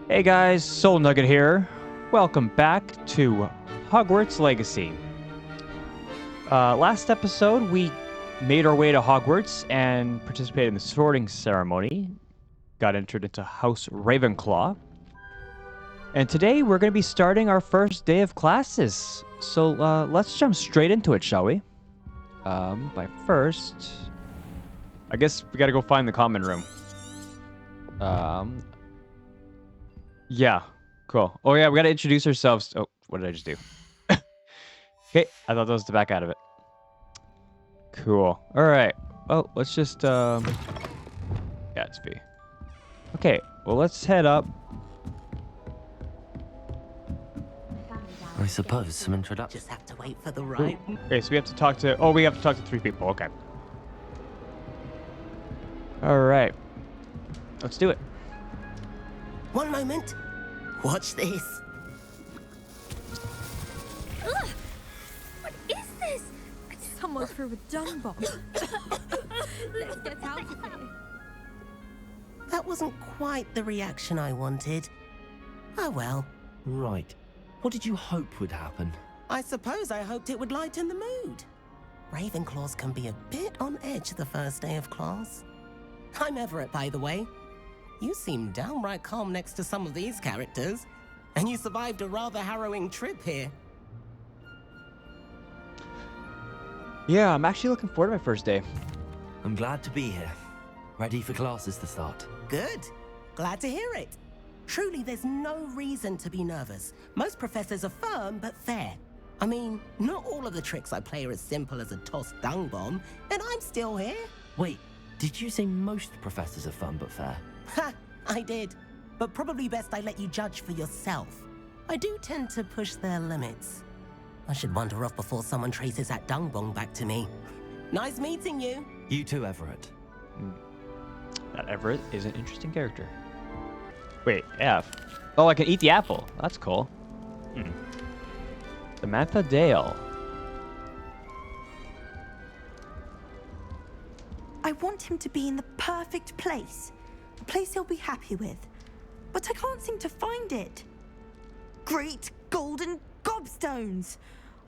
Hey guys, Soul Nugget here. Welcome back to Hogwarts Legacy. Last episode, we made our way to Hogwarts and participated in the sorting ceremony. Got entered into House Ravenclaw. And today, we're going to be starting our first day of classes. So let's jump straight into it, shall we? But first, I guess we got to go find the common room. Yeah, cool. Oh yeah, we gotta introduce ourselves. Oh, what did I just do? Okay, I thought that was the back out of it. Cool. All right. Well, let's just yeah, it's B. Okay. Well, let's head up. I suppose some introduction. Just have to wait for the right. Okay, so we have to talk to. Oh, we have to talk to 3 people. Okay. All right. Let's do it. One moment. Watch this. Ugh! What is this? Someone threw a dung bomb. Let's get out of here. That wasn't quite the reaction I wanted. Oh well. Right. What did you hope would happen? I suppose I hoped it would lighten the mood. Ravenclaws can be a bit on edge the first day of class. I'm Everett, by the way. You seem downright calm next to some of these characters. And you survived a rather harrowing trip here. Yeah, I'm actually looking forward to my first day. I'm glad to be here. Ready for classes to start. Good. Glad to hear it. Truly, there's no reason to be nervous. Most professors are firm but fair. I mean, not all of the tricks I play are as simple as a tossed dung bomb, and I'm still here. Wait, did you say most professors are fun but fair? Ha! I did. But probably best I let you judge for yourself. I do tend to push their limits. I should wander off before someone traces that dung bomb back to me. Nice meeting you. You too, Everett. That Everett is an interesting character. Wait, F. Oh, I can eat the apple. That's cool. Samantha Dale. I want him to be in the perfect place. A place he'll be happy with. But I can't seem to find it. Great golden gobstones!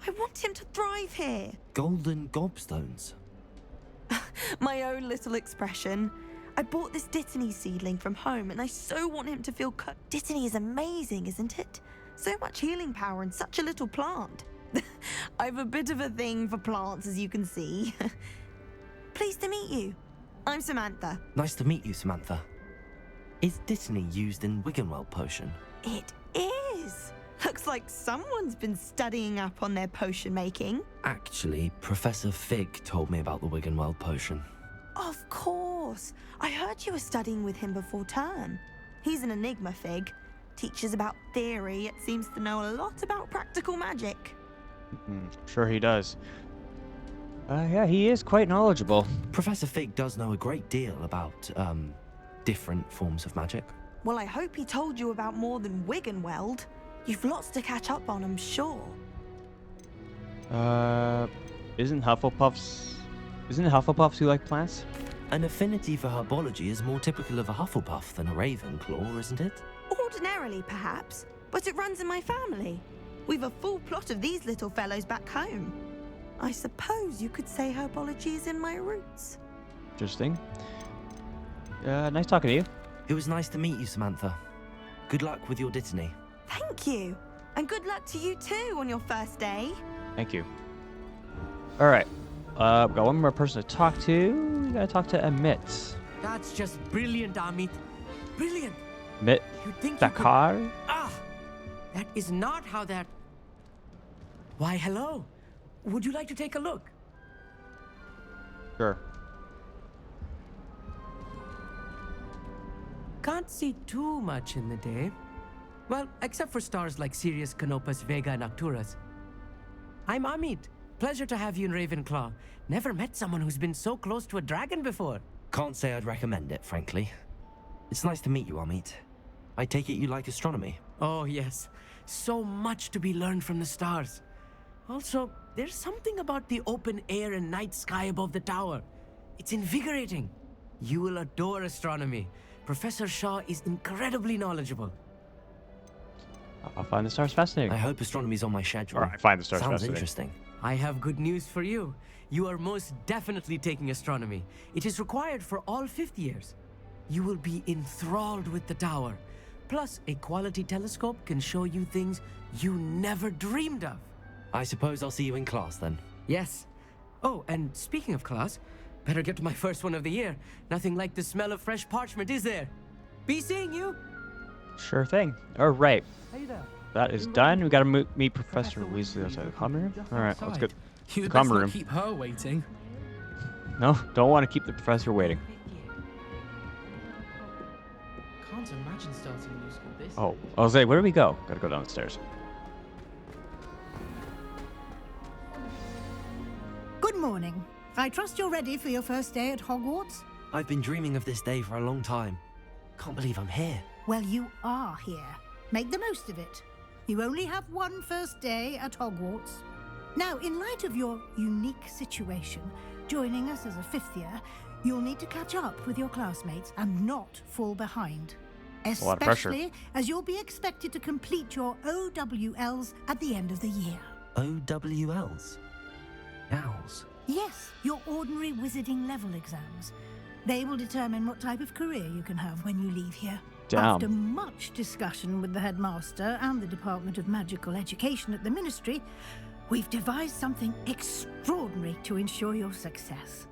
I want him to thrive here. Golden gobstones. My own little expression. I bought this Dittany seedling from home and I so want him to feel Dittany is amazing, isn't it? So much healing power in such a little plant. I've a bit of a thing for plants, as you can see. Pleased to meet you. I'm Samantha. Nice to meet you, Samantha. Is Dittany used in Wiggenweld potion? It is. Looks like someone's been studying up on their potion making. Actually, Professor Fig told me about the Wiggenweld potion. Of course. I heard you were studying with him before term. He's an enigma, Fig. Teaches about theory, yet seems to know a lot about practical magic. Sure he does. Yeah, he is quite knowledgeable. Professor Fig does know a great deal about, different forms of magic. Well, I hope he told you about more than Wiggenweld. You've lots to catch up on, I'm sure. Isn't Hufflepuffs who like plants? An affinity for herbology is more typical of a Hufflepuff than a Ravenclaw, isn't it? Ordinarily, perhaps, but it runs in my family. We've a full plot of these little fellows back home. I suppose you could say herbology is in my roots. Interesting. Nice talking to you. It was nice to meet you, Samantha. Good luck with your Dittany. Thank you. And good luck to you too on your first day. Thank you. All right. We've got one more person to talk to. We gotta talk to Amit. That's just brilliant, Amit. Brilliant. Amit You think you could... Dakar? Ah! That is not how that... Why, hello. Would you like to take a look? Sure. Can't see too much in the day. Well, except for stars like Sirius, Canopus, Vega, and Arcturus. I'm Amit. Pleasure to have you in Ravenclaw. Never met someone who's been so close to a dragon before. Can't say I'd recommend it, frankly. It's nice to meet you, Amit. I take it you like astronomy. Oh, yes. So much to be learned from the stars. Also, there's something about the open air and night sky above the tower. It's invigorating. You will adore astronomy. Professor Shaw is incredibly knowledgeable. I'll find the stars fascinating. I hope astronomy's on my schedule. Or I find the stars Sounds fascinating. interesting. I have good news for you. You are most definitely taking astronomy. It is required for all fifth years. You will be enthralled with the tower. Plus, a quality telescope can show you things you never dreamed of. I suppose I'll see you in class then. Yes. Oh, and speaking of class, better get to my first one of the year. Nothing like the smell of fresh parchment, is there? Be seeing you. Sure thing. All right. Hey there. That is done. We got to meet Professor Weasley outside the common room. All right, let's go. You'd The best common not room. keep her waiting. No, don't want to keep the professor waiting. Can't imagine starting a new school this. Oh, I was like, where do we go? Gotta go downstairs. Good morning. I trust you're ready for your first day at Hogwarts? I've been dreaming of this day for a long time. Can't believe I'm here. Well, you are here. Make the most of it. You only have one first day at Hogwarts. Now, in light of your unique situation, joining us as a fifth year, you'll need to catch up with your classmates and not fall behind. lot of pressure. Especially as you'll be expected to complete your OWLs at the end of the year. OWLs? Owls? Yes, your ordinary wizarding level exams. They will determine what type of career you can have when you leave here. Damn. After much discussion with the headmaster and the Department of Magical Education at the Ministry, we've devised something extraordinary to ensure your success.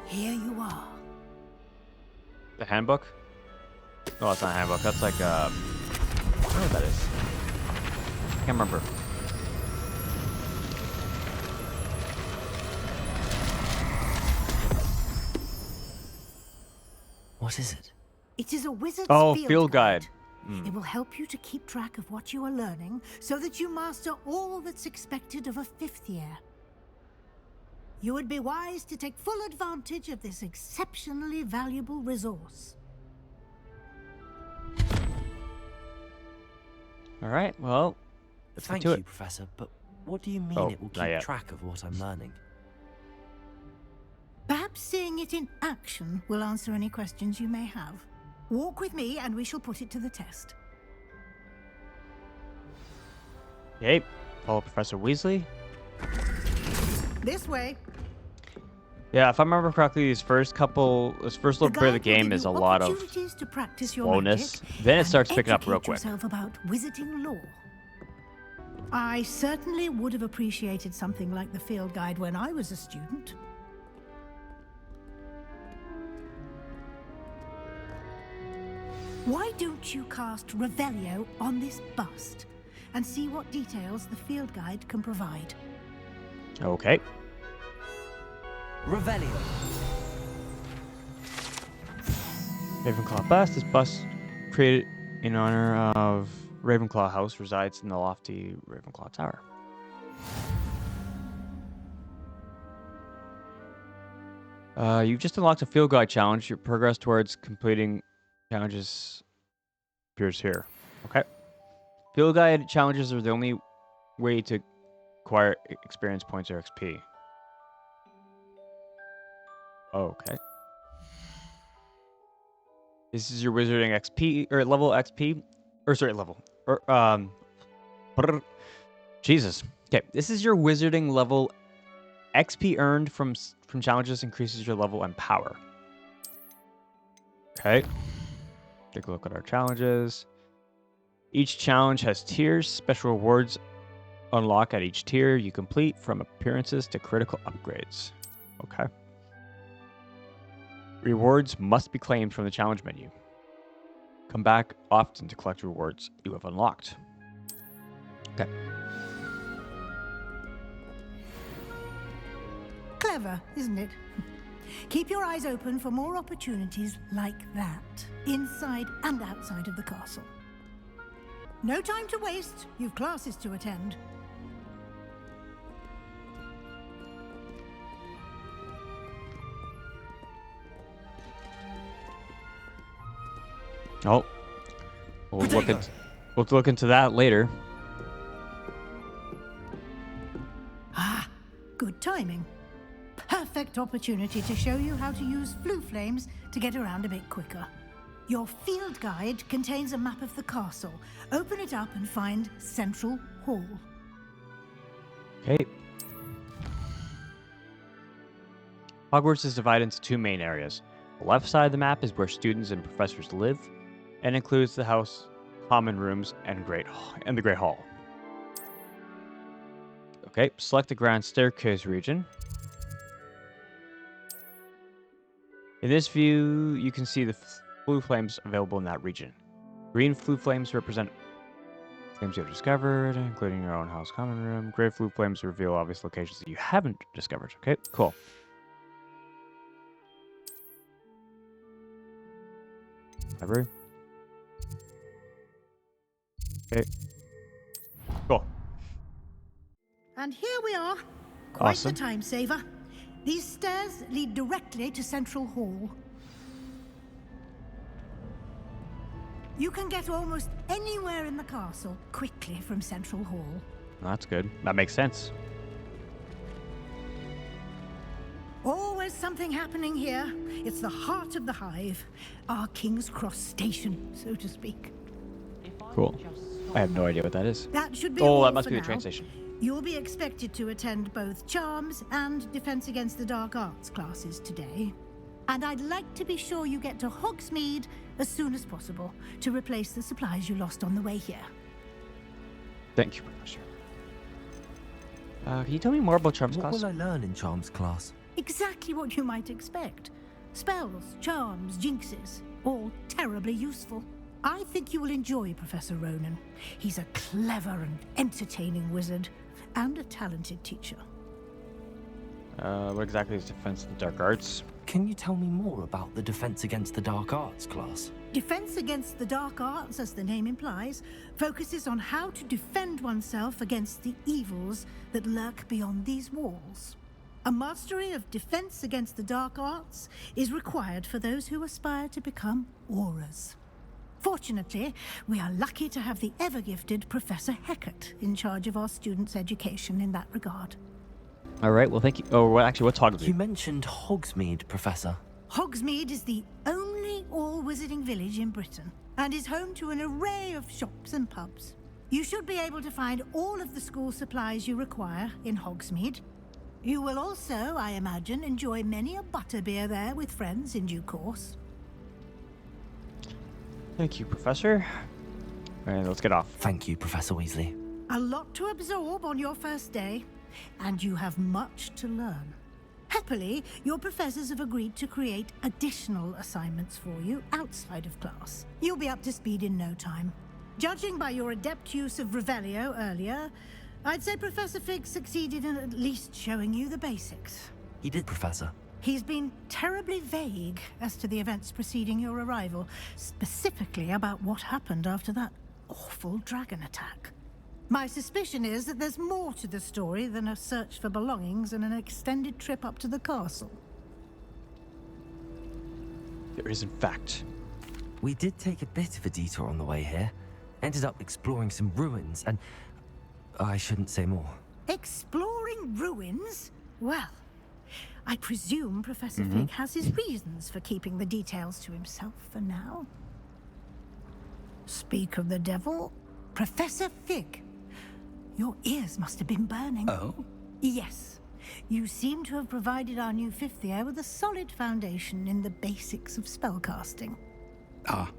Here you are. The handbook? No, it's not a handbook. That's like I don't know what that is. I can't remember. What is it? It is a wizard's Oh, field, field guide. It will help you to keep track of what you are learning so that you master all that's expected of a fifth year. You would be wise to take full advantage of this exceptionally valuable resource. All right, well, let's get Thank to you, it. Professor, but what do you mean Oh, it will not keep yet. track of what I'm learning? Perhaps seeing it in action will answer any questions you may have. Walk with me and we shall put it to the test. Hey, follow Professor Weasley. This way. Yeah, if I remember correctly, this first little bit of the guide will game give is you a lot of opportunities to practice your slowness. magic Then it and starts picking up real educate quick. yourself about wizarding lore. I certainly would have appreciated something like the field guide when I was a student. Why don't you cast Revelio on this bust and see what details the field guide can provide? Okay. Revelio. Ravenclaw bust. This bust, created in honor of Ravenclaw House, resides in the lofty Ravenclaw Tower. You've just unlocked a field guide challenge. Your progress towards completing challenges appears here. Okay. Field guide challenges are the only way to acquire experience points or XP. Okay. This is your wizarding XP or level XP, or sorry, level or Jesus. Okay, this is your wizarding level. XP earned from challenges increases your level and power. Okay. Take a look at our challenges. Each challenge has tiers. Special rewards unlock at each tier you complete, from appearances to critical upgrades. Okay. Rewards must be claimed from the challenge menu. Come back often to collect rewards you have unlocked. Okay. Clever, isn't it? Keep your eyes open for more opportunities like that, inside and outside of the castle. No time to waste. You've classes to attend. Oh, we'll look into that later. Ah, good timing. Perfect opportunity to show you how to use flue flames to get around a bit quicker. Your field guide contains a map of the castle. Open it up and find Central Hall. Okay. Hogwarts is divided into two main areas. The left side of the map is where students and professors live, and includes the house, common rooms, and the Great Hall. Okay, select the Grand Staircase region. In this view, you can see the blue flames available in that region. Green blue flames represent flames you have discovered, including your own house common room. Gray blue flames reveal obvious locations that you haven't discovered. Okay, cool. Library. Okay. Cool. And here we are. Quite Awesome. the time saver. These stairs lead directly to Central Hall. You can get almost anywhere in the castle quickly from Central Hall. That's good. That makes sense. Always something happening here. It's the heart of the hive. Our King's Cross station, so to speak. Cool. I have no idea what that is. That should be Oh, all that must for be the now. train station. You'll be expected to attend both Charms and Defense Against the Dark Arts classes today. And I'd like to be sure you get to Hogsmeade as soon as possible to replace the supplies you lost on the way here. Thank you, Professor. Can you tell me more about Charms What class? will I learn in Charms class? Exactly what you might expect. Spells, charms, jinxes, all terribly useful. I think you will enjoy Professor Ronan. He's a clever and entertaining wizard, and a talented teacher. What exactly is Defense of the Dark Arts? Can you tell me more about the Defense Against the Dark Arts class? Defense Against the Dark Arts, as the name implies, focuses on how to defend oneself against the evils that lurk beyond these walls. A mastery of Defense Against the Dark Arts is required for those who aspire to become auras. Fortunately, we are lucky to have the ever-gifted Professor Hecat in charge of our students' education in that regard. All right, well, thank you. Oh, well, actually, what's You Hogsmeade? mentioned Hogsmeade, Professor. Hogsmeade is the only all-wizarding village in Britain and is home to an array of shops and pubs. You should be able to find all of the school supplies you require in Hogsmeade. You will also, I imagine, enjoy many a butterbeer there with friends in due course. Thank you, Professor. All right, let's get off. Thank you, Professor Weasley. A lot to absorb on your first day, and you have much to learn. Happily, your professors have agreed to create additional assignments for you outside of class. You'll be up to speed in no time. Judging by your adept use of Revelio earlier, I'd say Professor Fig succeeded in at least showing you the basics. He did, Professor. He's been terribly vague as to the events preceding your arrival, specifically about what happened after that awful dragon attack. My suspicion is that there's more to the story than a search for belongings and an extended trip up to the castle. There is, in fact. We did take a bit of a detour on the way here. Ended up exploring some ruins and... I shouldn't say more. Exploring ruins? Well, I presume Professor Fig has his reasons for keeping the details to himself for now. Speak of the devil, Professor Fig. Your ears must have been burning. Oh? Yes. You seem to have provided our new fifth year with a solid foundation in the basics of spellcasting. Ah,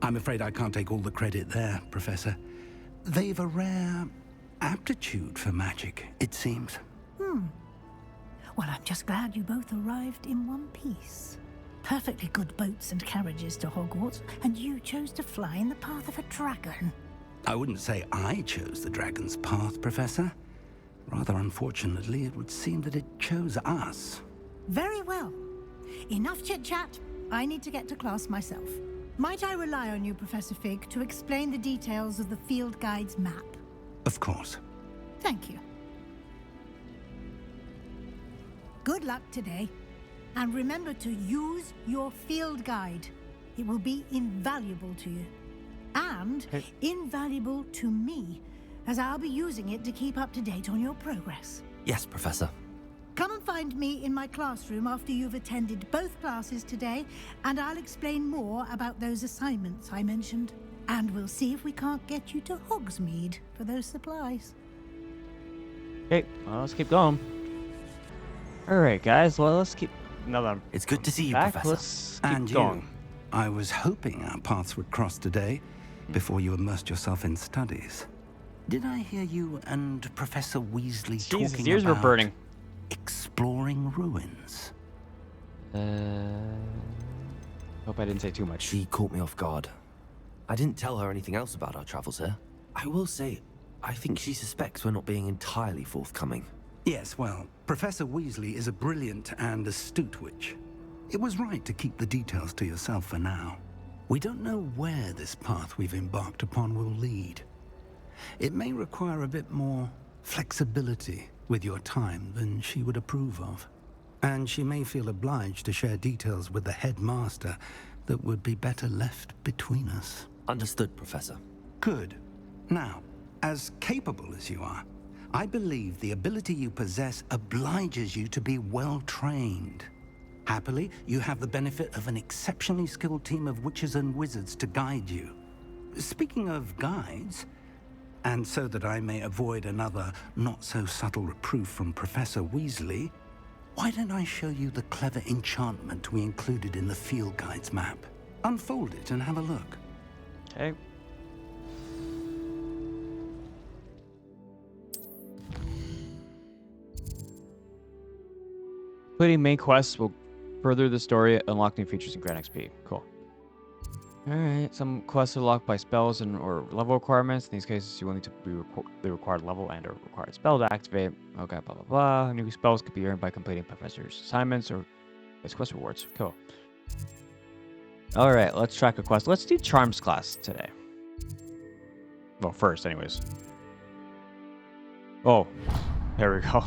I'm afraid I can't take all the credit there, Professor. They've a rare aptitude for magic, it seems. Well, I'm just glad you both arrived in one piece. Perfectly good boats and carriages to Hogwarts, and you chose to fly in the path of a dragon. I wouldn't say I chose the dragon's path, Professor. Rather unfortunately, it would seem that it chose us. Very well. Enough chit-chat. I need to get to class myself. Might I rely on you, Professor Fig, to explain the details of the field guide's map? Of course. Thank you. Good luck today. And remember to use your field guide. It will be invaluable to you. And invaluable to me, as I'll be using it to keep up to date on your progress. Yes, Professor. Come and find me in my classroom after you've attended both classes today, and I'll explain more about those assignments I mentioned. And we'll see if we can't get you to Hogsmeade for those supplies. Okay, well, let's keep going. All right, guys. Well, let's keep. Now that I'm It's good to see you, back, Professor. let's keep And going. you. I was hoping our paths would cross today, before you immersed yourself in studies. Did I hear you and Professor Weasley Jeez, talking his ears about were burning. exploring ruins? Hope I didn't say too much. She caught me off guard. I didn't tell her anything else about our travels here. I will say, I think she suspects we're not being entirely forthcoming. Yes, well, Professor Weasley is a brilliant and astute witch. It was right to keep the details to yourself for now. We don't know where this path we've embarked upon will lead. It may require a bit more flexibility with your time than she would approve of. And she may feel obliged to share details with the headmaster that would be better left between us. Understood, Professor. Good. Now, as capable as you are, I believe the ability you possess obliges you to be well trained. Happily, you have the benefit of an exceptionally skilled team of witches and wizards to guide you. Speaking of guides, and so that I may avoid another not-so-subtle reproof from Professor Weasley, why don't I show you the clever enchantment we included in the field guide's map? Unfold it and have a look. Okay. Completing main quests will further the story, unlock new features, and grant XP. Cool. Alright, some quests are locked by spells and or level requirements. In these cases, you will need to be the required level and or required spell to activate. Okay, blah, blah, blah. New spells could be earned by completing professor's assignments or as quest rewards. Cool. Alright, let's track a quest. Let's do Charms class today. Well, first, anyways. Oh, there we go.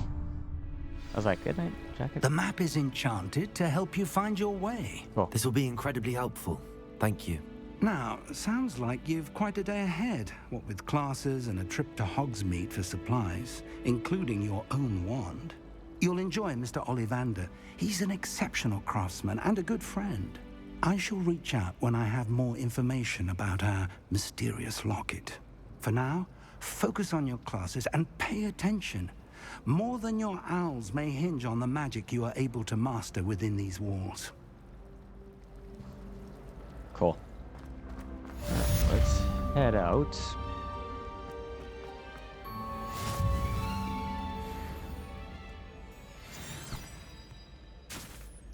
I was like, good night, Jack. The map is enchanted to help you find your way. Cool. This will be incredibly helpful. Thank you. Now, sounds like you've quite a day ahead, what with classes and a trip to Hogsmeade for supplies, including your own wand. You'll enjoy Mr. Ollivander. He's an exceptional craftsman and a good friend. I shall reach out when I have more information about our mysterious locket. For now, focus on your classes and pay attention. More than your owls may hinge on the magic you are able to master within these walls. Cool. Alright, let's head out.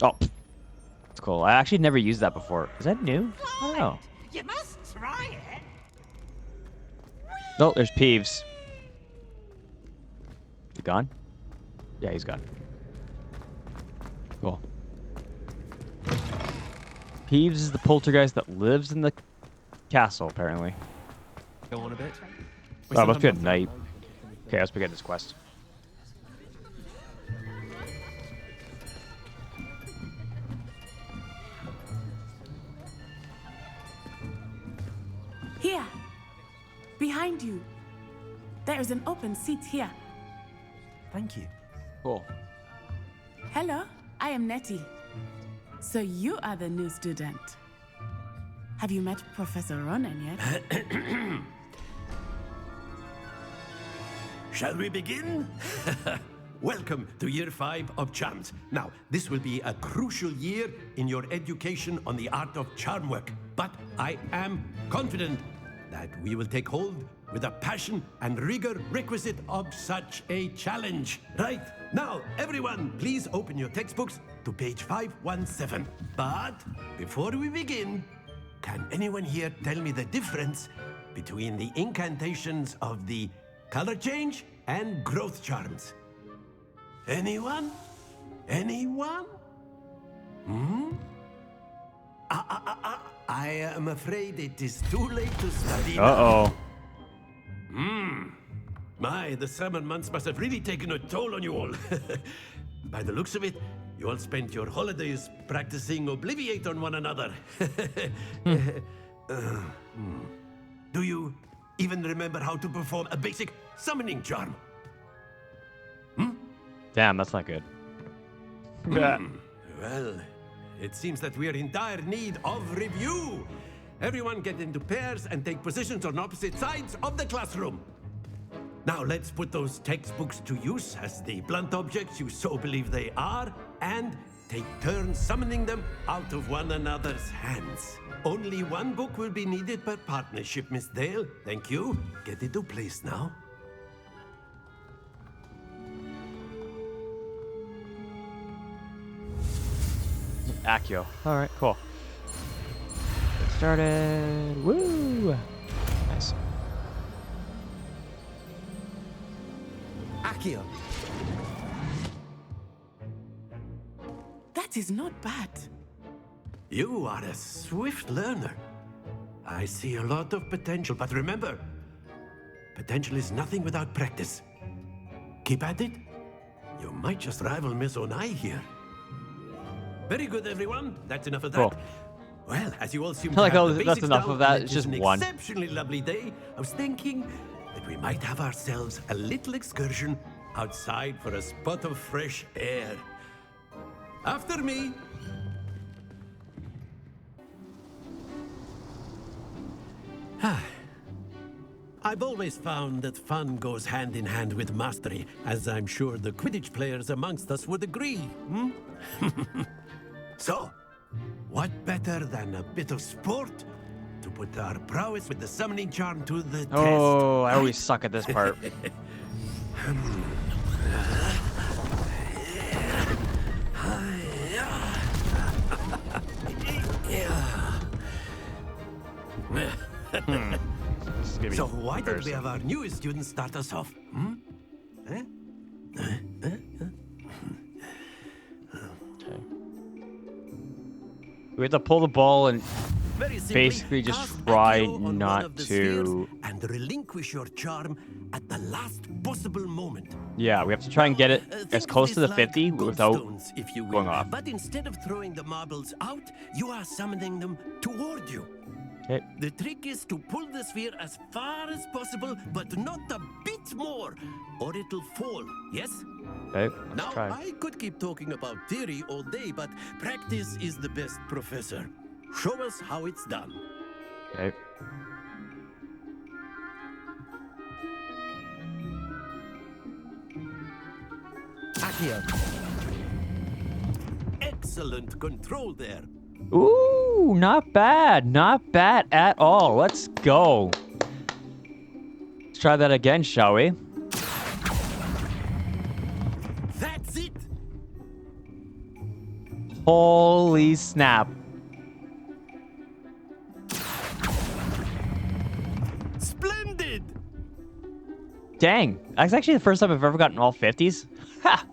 Oh, that's cool. I actually never used that before. Is that new? I don't know. You must try it. Oh, there's Peeves. He gone? Yeah, he's gone. Cool. Peeves is the poltergeist that lives in the castle, apparently. Go on a bit. Oh, it must be at night. Okay, let's begin this quest. Here, behind you. There is an open seat here. Thank you. Cool. Hello, I am Nettie. So you are the new student. Have you met Professor Ronan yet? Shall we begin? Welcome to Year 5 of Charms. Now, this will be a crucial year in your education on the art of charm work, but I am confident that we will take hold with the passion and rigor requisite of such a challenge. Right, now, everyone, please open your textbooks to page 517. But before we begin, can anyone here tell me the difference between the incantations of the color change and growth charms? Anyone? Anyone? I am afraid it is too late to study now. Uh-oh. My, the summer months must have really taken a toll on you all. By the looks of it, you all spent your holidays practicing Obliviate on one another. Do you even remember how to perform a basic summoning charm? Damn, that's not good. Yeah. Well, it seems that we are in dire need of review. Everyone get into pairs and take positions on opposite sides of the classroom. Now let's put those textbooks to use as the blunt objects you so believe they are, and take turns summoning them out of one another's hands. Only one book will be needed per partnership, Miss Dale. Thank you. Get into place now. Accio. All right, cool. Get started. Woo! Nice. Accio. That is not bad. You are a swift learner. I see a lot of potential, but remember, potential is nothing without practice. Keep at it. You might just rival Miss Onai here. Very good, everyone. That's enough of that. Cool. Well, as you all seem I to like have how the that's basics enough down, of that. and It's it is just an one. exceptionally lovely day. I was thinking that we might have ourselves a little excursion outside for a spot of fresh air. After me. I've always found that fun goes hand in hand with mastery, as I'm sure the Quidditch players amongst us would agree. So, what better than a bit of sport to put our prowess with the summoning charm to the test? Oh, I always suck at this part. So why don't we have our newest student start us off? Eh? Okay. We have to pull the ball and Very simply, basically just cast try Accio on one not of the to. spheres and relinquish your charm at the last possible moment. Yeah, we have to try and get it Think as of close this to the like 50 without goldstones, if you will. going off. But instead of throwing the marbles out, you are summoning them toward you. Okay. The trick is to pull the sphere as far as possible, but not a bit more, or it'll fall. Yes? Okay, let's Now, try. I could keep talking about theory all day, but practice is the best professor. Show us how it's done. Okay. Accio. Excellent control there. Ooh, not bad. Not bad at all. Let's go. Let's try that again, shall we? That's it. Holy snap. Splendid. Dang. That's actually the first time I've ever gotten all 50s. Ha!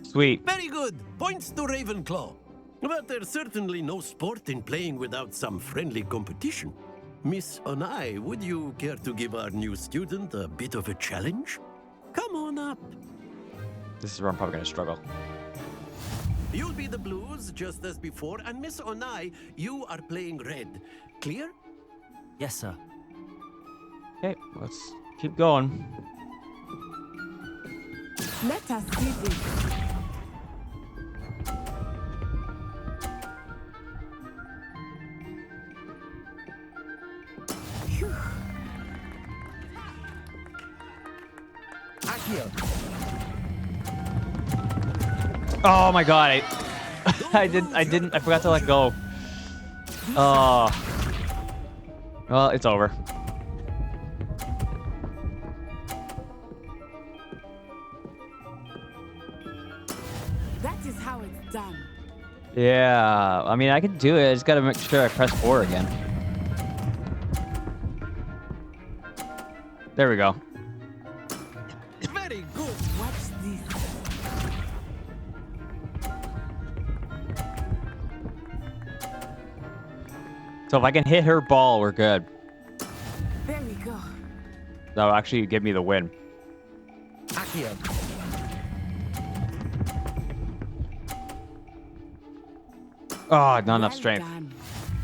Sweet. Very good. Points to Ravenclaw. But there's certainly no sport in playing without some friendly competition. Miss Onai, would you care to give our new student a bit of a challenge? Come on up. This is where I'm probably going to struggle. You'll be the blues just as before, and Miss Onai, you are playing red. Clear? Yes, sir. Okay, let's keep going. Let us see this. Oh my god, I forgot to let go. Oh. Well, it's over. That is how it's done. Yeah, I mean, I can do it. I just gotta make sure I press 4 again. There we go. Very good. Watch this. So if I can hit her ball, we're good. There we go. That'll actually give me the win. Accio. Oh, not enough Well strength. done.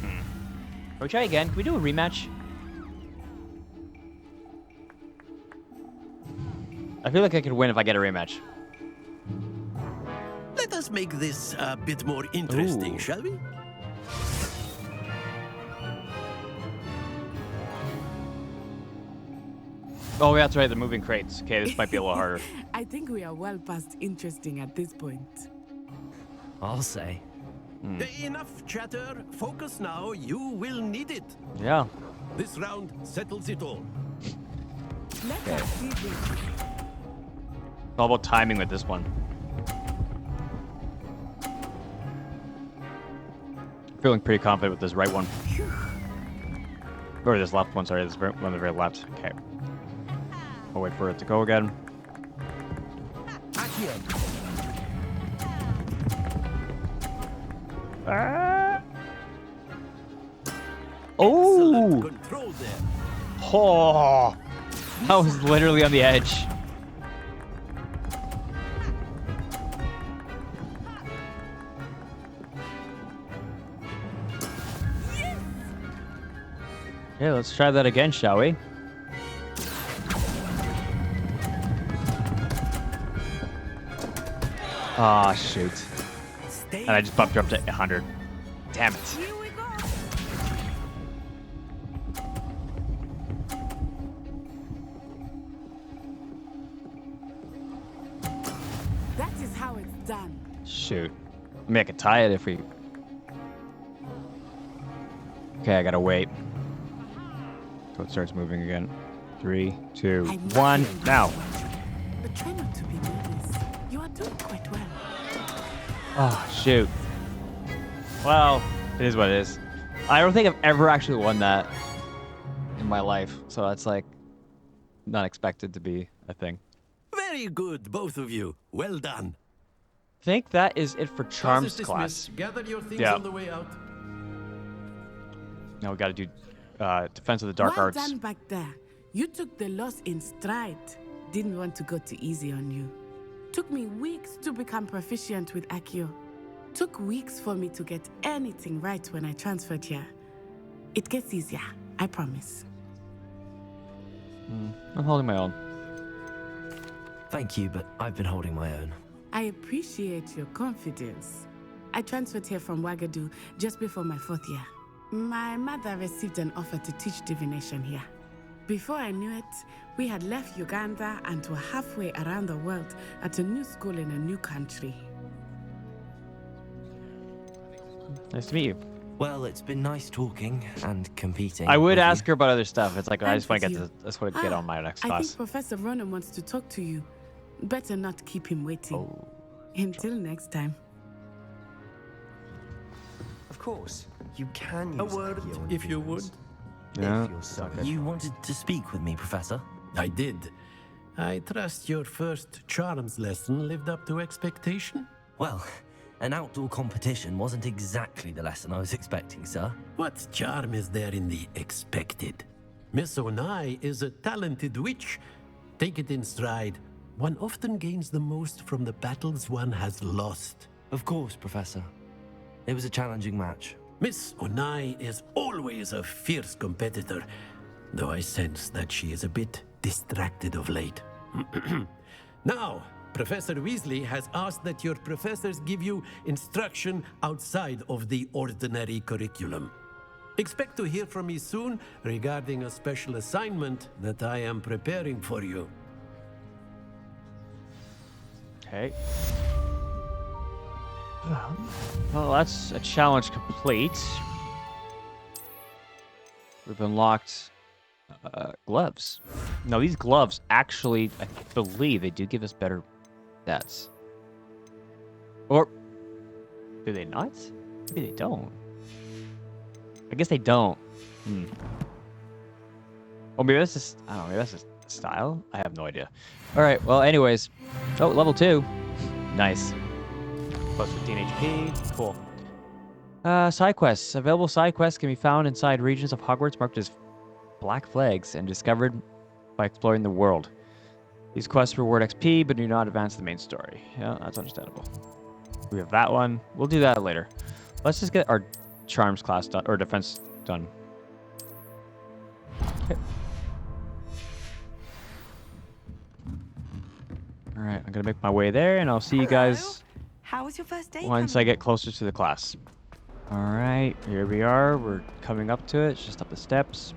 Can we try again? Can we do a rematch? I feel like I could win if I get a rematch. let's make this a bit more interesting, Ooh. shall we? Oh, that's right. The moving crates. Okay, this might be a little harder. I think we are well past interesting at this point. I'll say. Enough chatter. Focus now. You will need it. Yeah. This round settles it all. Let us see this. It's all about timing with this one. Feeling pretty confident with this right one. Or this left one, sorry. This one on the very left. Okay. I'll wait for it to go again. Oh! Control there. Oh! That was literally on the edge. Okay, let's try that again, shall we? Ah, shoot. And I just bumped her up to 100. Damn it. Here we go. That is how it's done. Shoot. Maybe I could tie it if we... Okay, I gotta wait. So it starts moving again. 3, 2, 1, now. But try not to be nervous. You are doing quite well. Oh, shoot. Well, it is what it is. I don't think I've ever actually won that in my life. So that's like not expected to be a thing. Very good, both of you. Well done. I think that is it for Charms Class is class. dismissed. Gather your things Yeah. on the way out. Now we gotta do Defense of the Dark Well Arts. done back there. You took the loss in stride. Didn't want to go too easy on you. Took me weeks to become proficient with Accio. Took weeks for me to get anything right when I transferred here. It gets easier, I promise. I'm holding my own. Thank you, but I've been holding my own. I appreciate your confidence. I transferred here from Wagadu just before my 4th year. My mother received an offer to teach divination here. Before I knew it, we had left Uganda and were halfway around the world at a new school in a new country. Nice to meet you. Well, it's been nice talking and competing. I would with ask you. her about other stuff. It's like I And just want to with get you. to, I just want to get on my next I class. think Professor Ronan wants to talk to you. Better not keep him waiting. Oh. Until next time. Of course, you can use A word, Accio on if you would. viewers. Yeah. If you're so You wanted to speak with me, Professor? I did. I trust your first charms lesson lived up to expectation. Well, an outdoor competition wasn't exactly the lesson I was expecting, sir. What charm is there in the expected? Miss Onai is a talented witch. Take it in stride. One often gains the most from the battles one has lost. Of course, Professor. It was a challenging match. Miss Onai is always a fierce competitor, though I sense that she is a bit distracted of late. Now, Professor Weasley has asked that your professors give you instruction outside of the ordinary curriculum. Expect to hear from me soon regarding a special assignment that I am preparing for you. Okay. Well, that's a challenge complete. We've unlocked gloves. Now, these gloves actually, I believe, they do give us better stats. Or do they not? Maybe they don't. I guess they don't. Oh, maybe that's just, I don't know, maybe that's just style? I have no idea. All right, well, anyways. Oh, level 2. Nice. Plus 15 HP. Cool. Side quests. Available side quests can be found inside regions of Hogwarts marked as black flags and discovered by exploring the world. These quests reward XP, but do not advance the main story. Yeah, that's understandable. We have that one. We'll do that later. Let's just get our charms class done, or defense done. Okay. All right, I'm gonna make my way there, and I'll see you guys. How was your first day? once I get closer to the class. All right, here we are. We're coming up to it. It's just up the steps.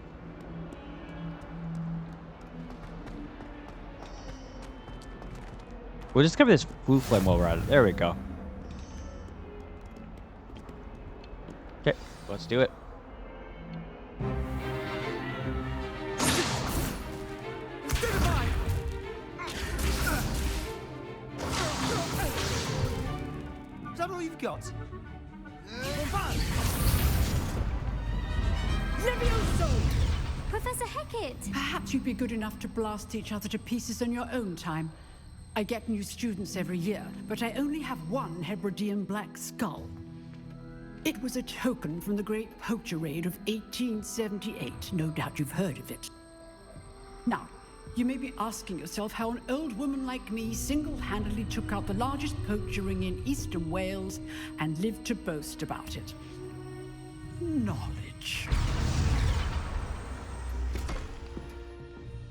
We'll just cover this blue flame while we're at it. There we go. Okay, let's do it. Is that all you've got? Levioso! Professor Hackett! Perhaps you'd be good enough to blast each other to pieces on your own time. I get new students every year, but I only have one Hebridean black skull. It was a token from the Great Poacher Raid of 1878. No doubt you've heard of it. Now, you may be asking yourself how an old woman like me single-handedly took out the largest poacher ring in eastern Wales and lived to boast about it. Knowledge.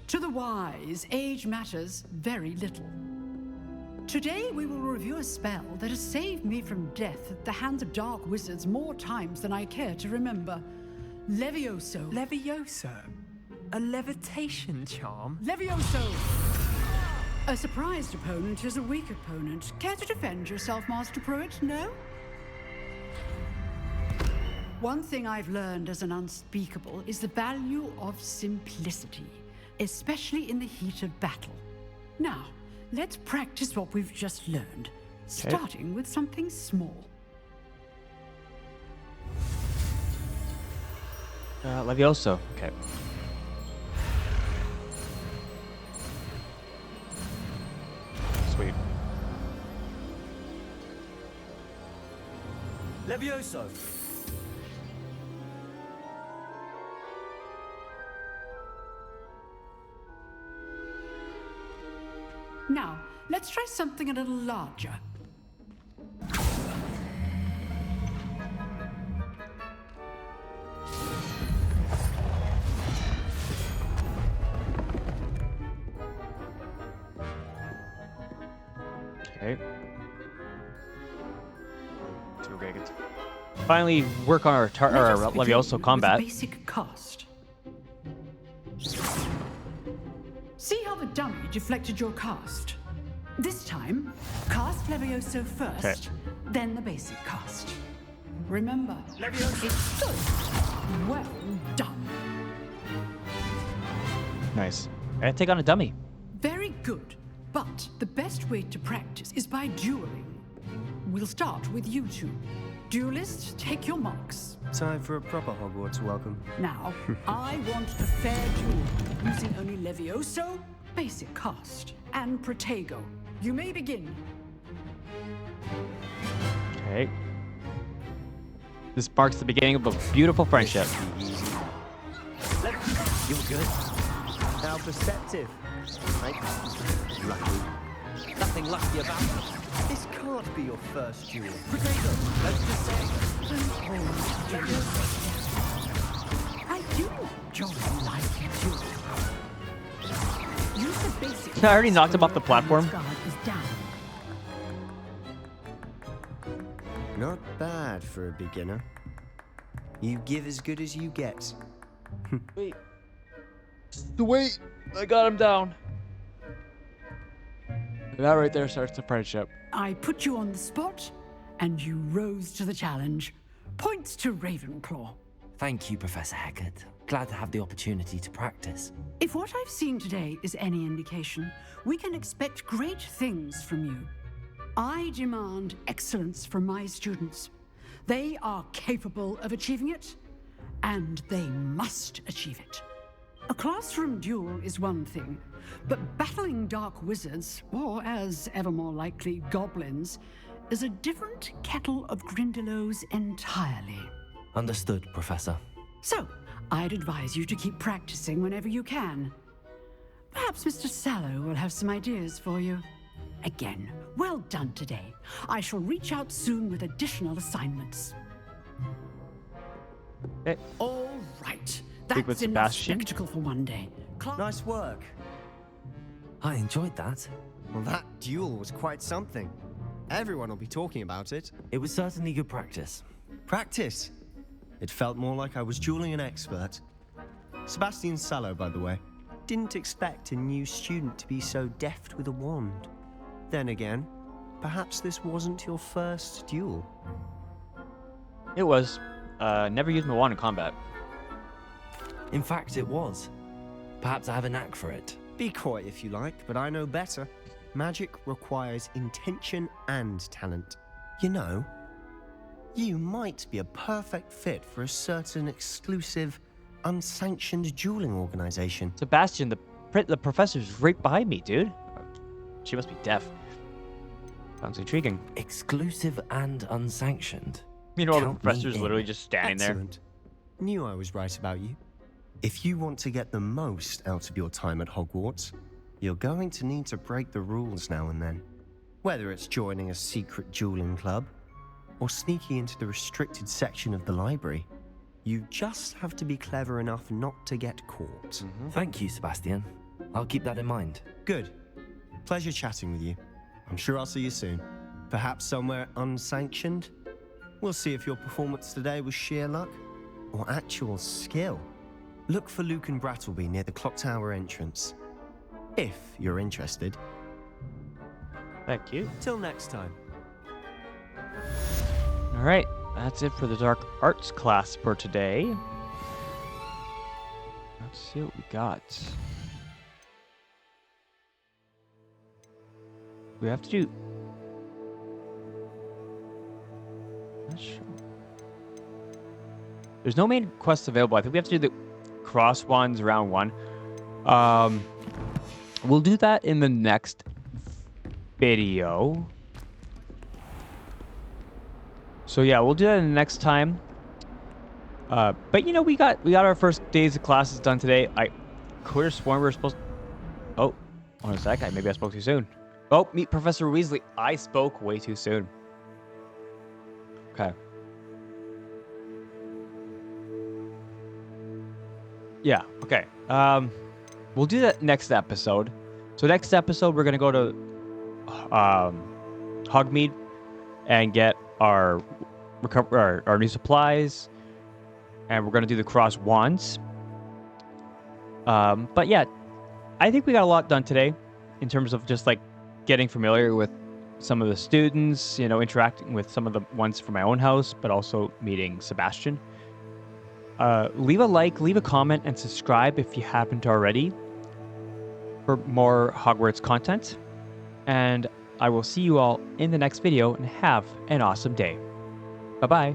To the wise, age matters very little. Today we will review a spell that has saved me from death at the hands of dark wizards more times than I care to remember. Levioso. Levioso? A levitation charm? Levioso! A surprised opponent is a weak opponent. Care to defend yourself, Master Pruitt? No? One thing I've learned as an unspeakable is the value of simplicity, especially in the heat of battle. Now, let's practice what we've just learned, starting with something small. Levioso. Okay. Sweet. Levioso! Now, let's try something a little larger. Okay. So we're gonna get to finally work on our Levioso combat. With a basic cast. See how the dummy deflected your cast? This time, cast Levioso first, then the basic cast. Remember, Levioso. It's good. Well done. Nice. I take on a dummy. Very good. But the best way to practice is by dueling. We'll start with you two. Duelists, take your marks. Time for a proper Hogwarts welcome. Now, I want a fair duel, using only Levioso, basic cast, and Protego. You may begin. Okay. This marks the beginning of a beautiful friendship. You're good. How perceptive. Right? Lucky. Nothing lucky about it. This can't be your first duel. Protego, let's just say. I do enjoy life duel. Use the basic. I already knocked him off the platform. Not bad for a beginner. You give as good as you get. Wait. Wait. I got him down. That right there starts the friendship. I put you on the spot, and you rose to the challenge. Points to Ravenclaw. Thank you, Professor Hackett. Glad to have the opportunity to practice. If what I've seen today is any indication, we can expect great things from you. I demand excellence from my students. They are capable of achieving it, and they must achieve it. A classroom duel is one thing, but battling dark wizards, or as ever more likely, goblins, is a different kettle of Grindylows entirely. Understood, Professor. So, I'd advise you to keep practicing whenever you can. Perhaps Mr. Sallow will have some ideas for you. Again, well done today. I shall reach out soon with additional assignments. Okay. All right. Speak with That's enough Sebastian. spectacle for one day. Nice work. I enjoyed that. Well, that duel was quite something. Everyone will be talking about it. It was certainly good practice. Practice? It felt more like I was dueling an expert. Sebastian Sallow, by the way. Didn't expect a new student to be so deft with a wand. Then again, perhaps this wasn't your first duel. It was. Never used my wand in combat. In fact, it was. Perhaps I have a knack for it. Be coy if you like, but I know better. Magic requires intention and talent. You know, you might be a perfect fit for a certain exclusive, unsanctioned dueling organization. Sebastian, the professor's right behind me, dude. She must be deaf. Sounds intriguing. Exclusive and unsanctioned. You know, the Count me professor's in. literally just standing Excellent. Knew I was right about you. If you want to get the most out of your time at Hogwarts, you're going to need to break the rules now and then. Whether it's joining a secret dueling club, or sneaking into the restricted section of the library, you just have to be clever enough not to get caught. Thank you, Sebastian. I'll keep that in mind. Good. Pleasure chatting with you. I'm sure I'll see you soon. Perhaps somewhere unsanctioned? We'll see if your performance today was sheer luck or actual skill. Look for Luke and Brattleby near the clock tower entrance. If you're interested. Thank you. Till next time. All right, that's it for the Dark Arts class for today. Let's see what we got. We have to do... Not sure. There's no main quests available. I think we have to do the cross ones round 1. We'll do that in the next video. So yeah, we'll do that in the next time. But you know, we got our first days of classes done today. I could have sworn we were supposed. Oh, hold on a sec. Maybe I spoke too soon. Oh, meet Professor Weasley. I spoke way too soon. Okay. Yeah. Okay. We'll do that next episode. So next episode, we're gonna go to Hogsmeade and get our new supplies, and we're gonna do the cross wands. But yeah, I think we got a lot done today in terms of just like getting familiar with some of the students, you know, interacting with some of the ones from my own house, but also meeting Sebastian. Leave a like, leave a comment, and subscribe if you haven't already for more Hogwarts content. And I will see you all in the next video, and have an awesome day. Bye-bye.